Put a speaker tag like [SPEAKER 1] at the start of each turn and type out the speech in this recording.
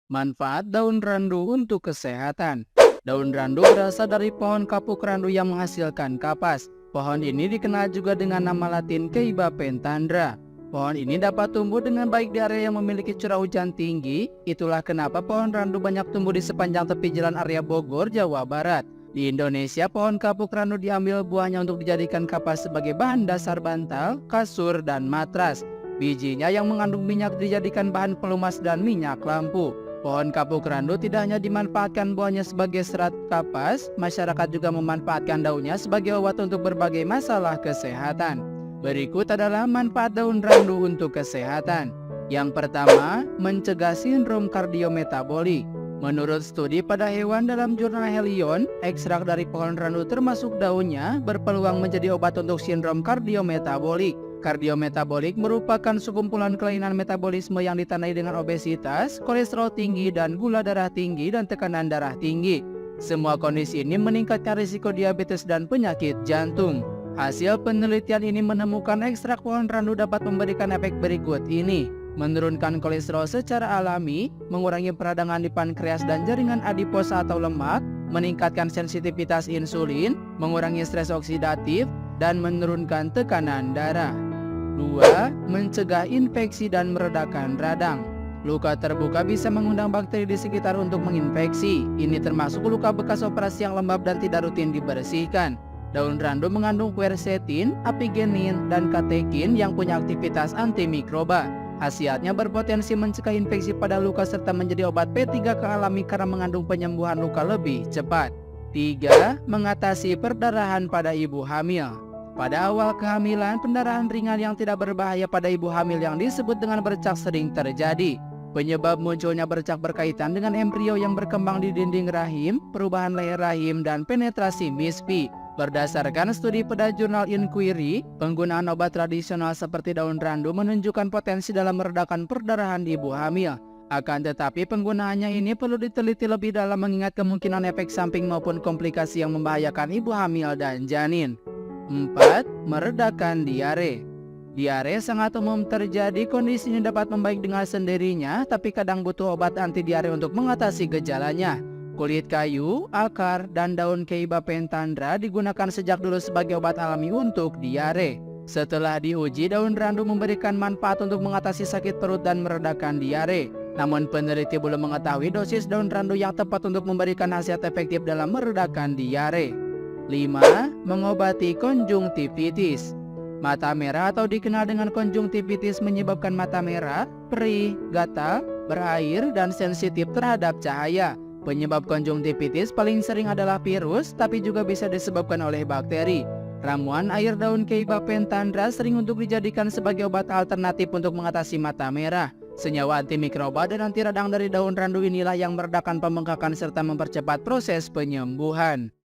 [SPEAKER 1] Manfaat daun randu untuk kesehatan. Daun randu berasal dari pohon kapuk randu yang menghasilkan kapas. Pohon ini dikenal juga dengan nama latin Ceiba pentandra. Pohon ini dapat tumbuh dengan baik di area yang memiliki curah hujan tinggi. Itulah kenapa pohon randu banyak tumbuh di sepanjang tepi jalan area Bogor, Jawa Barat. Di Indonesia, pohon kapuk randu diambil buahnya untuk dijadikan kapas sebagai bahan dasar bantal, kasur, dan matras. Bijinya yang mengandung minyak dijadikan bahan pelumas dan minyak lampu. Pohon kapuk randu tidak hanya dimanfaatkan buahnya sebagai serat kapas, masyarakat juga memanfaatkan daunnya sebagai obat untuk berbagai masalah kesehatan. Berikut adalah manfaat daun randu untuk kesehatan. Yang pertama, mencegah sindrom kardiometabolik. Menurut studi pada hewan dalam jurnal Helion, ekstrak dari pohon randu termasuk daunnya berpeluang menjadi obat untuk sindrom kardiometabolik. Kardiometabolik merupakan sekumpulan kelainan metabolisme yang ditandai dengan obesitas, kolesterol tinggi, dan gula darah tinggi dan tekanan darah tinggi. Semua kondisi ini meningkatkan risiko diabetes dan penyakit jantung. Hasil penelitian ini menemukan ekstrak pohon randu dapat memberikan efek berikut ini: menurunkan kolesterol secara alami, mengurangi peradangan di pankreas dan jaringan adiposa atau lemak, meningkatkan sensitivitas insulin, mengurangi stres oksidatif, dan menurunkan tekanan darah. 2. Mencegah infeksi dan meredakan radang. Luka terbuka bisa mengundang bakteri di sekitar untuk menginfeksi. Ini termasuk luka bekas operasi yang lembab dan tidak rutin dibersihkan. Daun randu mengandung quercetin, apigenin, dan katekin yang punya aktivitas antimikroba. Khasiatnya berpotensi mencegah infeksi pada luka serta menjadi obat P3K alami karena mengandung penyembuhan luka lebih cepat. 3. Mengatasi perdarahan pada ibu hamil. Pada awal kehamilan, pendarahan ringan yang tidak berbahaya pada ibu hamil yang disebut dengan bercak sering terjadi. Penyebab munculnya bercak berkaitan dengan embrio yang berkembang di dinding rahim, perubahan leher rahim, dan penetrasi MISP. Berdasarkan studi pada jurnal Inquiry, penggunaan obat tradisional seperti daun randu menunjukkan potensi dalam meredakan perdarahan ibu hamil. Akan tetapi penggunaannya ini perlu diteliti lebih dalam mengingat kemungkinan efek samping maupun komplikasi yang membahayakan ibu hamil dan janin. 4. Meredakan diare. Diare sangat umum terjadi, kondisinya dapat membaik dengan sendirinya, tapi kadang butuh obat anti diare untuk mengatasi gejalanya. Kulit kayu, akar, dan daun Ceiba pentandra digunakan sejak dulu sebagai obat alami untuk diare. Setelah diuji, daun randu memberikan manfaat untuk mengatasi sakit perut dan meredakan diare. Namun peneliti belum mengetahui dosis daun randu yang tepat untuk memberikan hasil efektif dalam meredakan diare. 5. Mengobati konjungtivitis. Mata merah atau dikenal dengan konjungtivitis menyebabkan mata merah, perih, gatal, berair, dan sensitif terhadap cahaya. Penyebab konjungtivitis paling sering adalah virus, tapi juga bisa disebabkan oleh bakteri. Ramuan air daun Ceiba pentandra sering untuk dijadikan sebagai obat alternatif untuk mengatasi mata merah. Senyawa antimikroba dan anti radang dari daun randu inilah yang meredakan pembengkakan serta mempercepat proses penyembuhan.